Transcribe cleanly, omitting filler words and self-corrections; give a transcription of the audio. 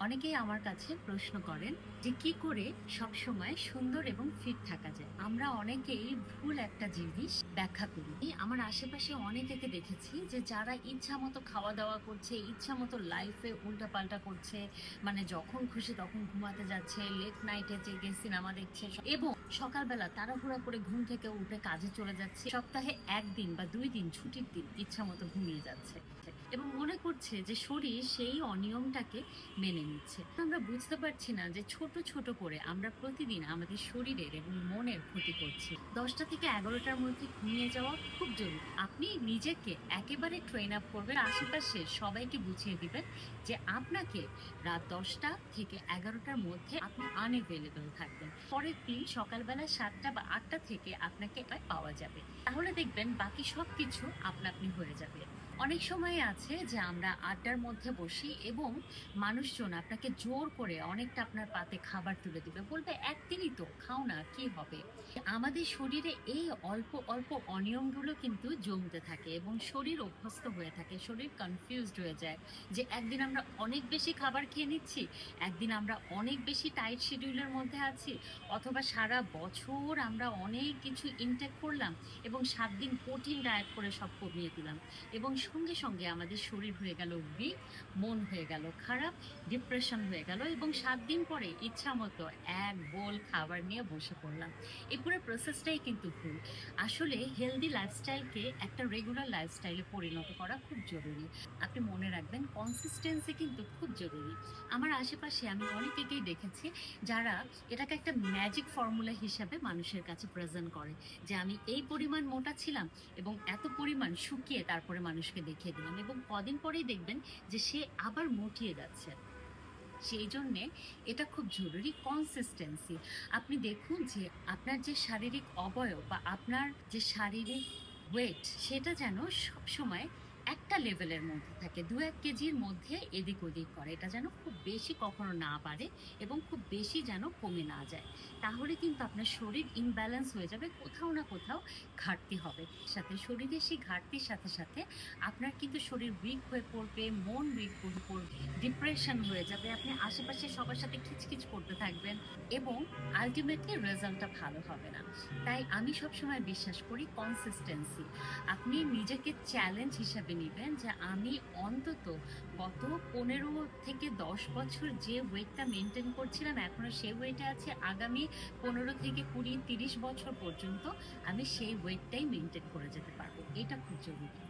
অনেকেই আমার কাছে প্রশ্ন করেন যে কি করে সবসময় সুন্দর এবং ফিট থাকা যায়। আমরা অনেকেই ভুল একটা জিনিস ব্যাখ্যা করি। আমার আশেপাশে অনেকেকে দেখেছি যে যারা ইচ্ছা মতো খাওয়া দাওয়া করছে, ইচ্ছা মতো লাইফে উল্টাপাল্টা করছে, মানে যখন খুশি তখন ঘুমাতে যাচ্ছে, লেট নাইটে জেগে সিনেমা দেখছে এবং সকালবেলা তাড়াহুড়া করে ঘুম থেকে উঠে কাজে চলে যাচ্ছে, সপ্তাহে 1 দিন বা 2 দিন ছুটির দিন ইচ্ছা মতো ঘুমিয়ে যাচ্ছে এবং মনে করছে যে শরীর সেই অনিয়মটাকে মেনে নিচ্ছে। আমরা বুঝতে পারছি না যে ছোট ছোট করে আমরা প্রতিদিন আমাদের শরীরের এবং মনের ক্ষতি করছি। 10টা থেকে 11টার মধ্যে ঘুমিয়ে যাওয়া খুব জরুরি। আপনি নিজেকে একেবারে ট্রেন আপ করবেন, আশেপাশে সবাইকে বুঝিয়ে দিবেন যে আপনাকে রাত 10টা থেকে 11টার মধ্যে আপনি আনএভেলেবল থাকবেন। পরের দিন সকালবেলা 7টা বা 8টা থেকে আপনাকে পাওয়া যাবে। তাহলে দেখবেন বাকি সবকিছু আপনা আপনি হয়ে যাবে। অনেক সময় আছে যে আমরা আড্ডার মধ্যে বসি এবং মানুষজন আপনাকে জোর করে অনেকটা আপনার পাতে খাবার তুলে দিবে, বলবে একদিনই তো খাও না, কি হবে। আমাদের শরীরে এই অল্প অল্প অনিয়মগুলো কিন্তু জমতে থাকে এবং শরীর অভ্যস্ত হয়ে থাকে, শরীর কনফিউজড হয়ে যায় যে একদিন আমরা অনেক বেশি খাবার খেয়ে নিচ্ছি, একদিন আমরা অনেক বেশি টাইট শিডিউলের মধ্যে আছি, অথবা সারা বছর আমরা অনেক কিছু ইনটেক করলাম এবং 7 দিন কঠিন ডায়েট করে সব কমিয়ে দিলাম এবং সঙ্গে সঙ্গে আমাদের শরীর হয়ে গেল উইক, মন হয়ে গেল খারাপ, ডিপ্রেশন হয়ে গেল এবং 7 দিন পরে ইচ্ছা মতো এক বোল খাবার নিয়ে বসে পড়লাম। এই পুরো প্রসেসটাই কিন্তু ভুল। আসলে হেলদি লাইফস্টাইলকে একটা রেগুলার লাইফস্টাইলে পরিণত করা খুব জরুরি। আপনি মনে রাখবেন কনসিস্টেন্সি কিন্তু খুব জরুরি। আমার আশেপাশে আমি অনেকেই দেখেছি যারা এটাকে একটা ম্যাজিক ফর্মুলা হিসাবে মানুষের কাছে প্রেজেন্ট করে যে আমি এই পরিমাণ মোটা ছিলাম এবং এত পরিমাণ শুকিয়ে তারপরে মানুষকে দেখিয়ে দিলাম এবং কদিন পরেই দেখবেন যে সে আবার মুটিয়ে যাচ্ছে। সেই জন্যে এটা খুব জরুরি কনসিস্টেন্সি। আপনি দেখুন যে আপনার যে শারীরিক অবয়ব বা আপনার যে শারীরিক ওয়েট সেটা যেন সবসময় একটা লেভেলের মধ্যে থাকে, 2-1 কেজির মধ্যে এদিক ওদিক করে, এটা যেন খুব বেশি কখনো না বাড়ে এবং খুব বেশি যেন কমে না যায়। তাহলে কিন্তু আপনার শরীর ইমব্যালেন্স হয়ে যাবে, কোথাও না কোথাও ঘাটতি হবে। সাথে শরীরের সেই ঘাটতির সাথে সাথে আপনার কিন্তু শরীর উইক হয়ে পড়বে, মন উইক হয়ে পড়বে, ডিপ্রেশন হয়ে যাবে, আপনি আশেপাশে সবার সাথে খিচখিচ করতে থাকবেন এবং আলটিমেটলি রেজাল্টটা ভালো হবে না। তাই আমি সবসময় বিশ্বাস করি কনসিস্টেন্সি। আপনি নিজেকে চ্যালেঞ্জ হিসাবে নিবেন যে আমি অন্তত গত 15 থেকে 10 বছর যে ওয়েটটা মেনটেন করছিলাম এখনো সেই ওয়েটে আছে, আগামী 15 থেকে 20-30 বছর পর্যন্ত আমি সেই ওয়েটটাই মেনটেন করে যেতে পারবো। এটা খুব জরুরি।